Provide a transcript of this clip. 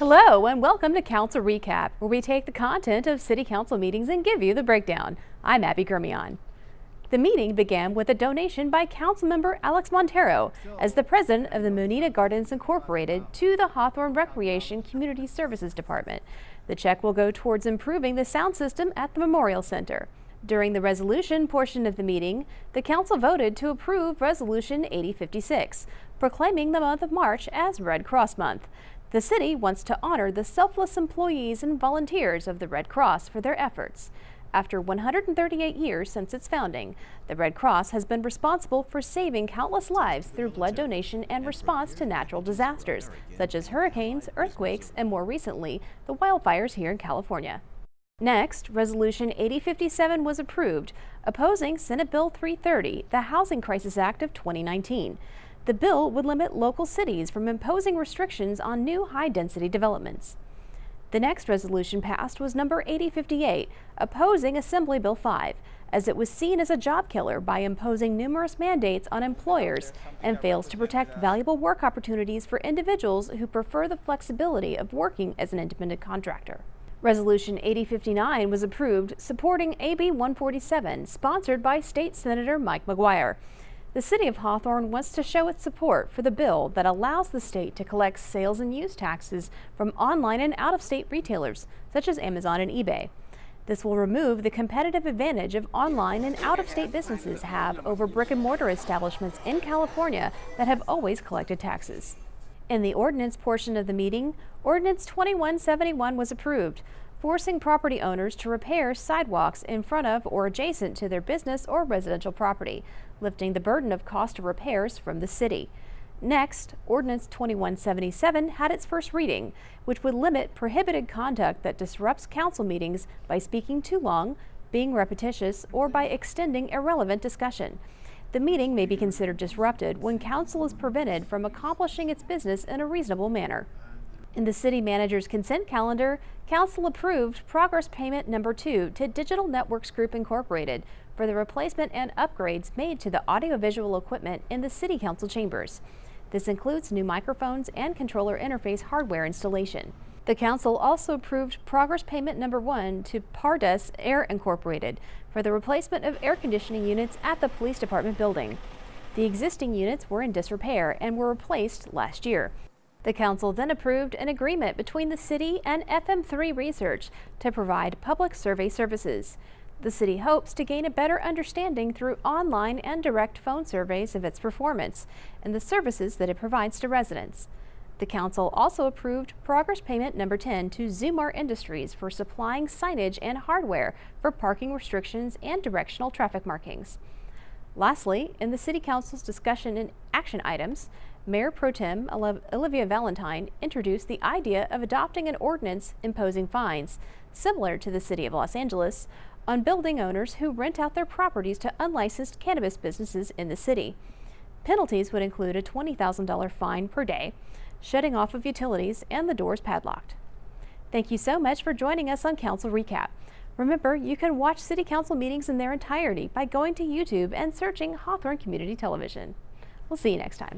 Hello and welcome to Council Recap, where we take the content of City Council meetings and give you the breakdown. I'm Abby Germion. The meeting began with a donation by Councilmember Alex Montero as the president of the Moneta Gardens Incorporated to the Hawthorne Recreation Community Services Department. The check will go towards improving the sound system at the Memorial Center. During the resolution portion of the meeting, the council voted to approve Resolution 8056, proclaiming the month of March as Red Cross Month. The city wants to honor the selfless employees and volunteers of the Red Cross for their efforts. After 138 years since its founding, the Red Cross has been responsible for saving countless lives through blood donation and response to natural disasters, such as hurricanes, earthquakes, and more recently, the wildfires here in California. Next, Resolution 8057 was approved, opposing Senate Bill 330, the Housing Crisis Act of 2019. The bill would limit local cities from imposing restrictions on new high-density developments. The next resolution passed was number 8058, opposing Assembly Bill 5, as it was seen as a job killer by imposing numerous mandates on employers and fails to protect valuable work opportunities for individuals who prefer the flexibility of working as an independent contractor. Resolution 8059 was approved, supporting AB 147, sponsored by State Senator Mike McGuire. The City of Hawthorne wants to show its support for the bill that allows the state to collect sales and use taxes from online and out-of-state retailers, such as Amazon and eBay. This will remove the competitive advantage of online and out-of-state businesses have over brick-and-mortar establishments in California that have always collected taxes. In the ordinance portion of the meeting, Ordinance 2171 was approved, forcing property owners to repair sidewalks in front of or adjacent to their business or residential property, lifting the burden of cost of repairs from the city. Next, Ordinance 2177 had its first reading, which would limit prohibited conduct that disrupts council meetings by speaking too long, being repetitious, or by extending irrelevant discussion. The meeting may be considered disrupted when council is prevented from accomplishing its business in a reasonable manner. In the city manager's consent calendar, council approved progress payment number 2 to Digital Networks Group Incorporated for the replacement and upgrades made to the audiovisual equipment in the city council chambers. This includes new microphones and controller interface hardware installation. The council also approved progress payment number 1 to Pardus Air Incorporated for the replacement of air conditioning units at the police department building. The existing units were in disrepair and were replaced last year. The council then approved an agreement between the city and FM3 Research to provide public survey services. The city hopes to gain a better understanding through online and direct phone surveys of its performance and the services that it provides to residents. The council also approved progress payment number 10 to Zumar Industries for supplying signage and hardware for parking restrictions and directional traffic markings. Lastly, in the City Council's discussion and action items, Mayor Pro Tem Olivia Valentine introduced the idea of adopting an ordinance imposing fines, similar to the City of Los Angeles, on building owners who rent out their properties to unlicensed cannabis businesses in the city. Penalties would include a $20,000 fine per day, shutting off of utilities, and the doors padlocked. Thank you so much for joining us on Council Recap. Remember, you can watch City Council meetings in their entirety by going to YouTube and searching Hawthorne Community Television. We'll see you next time.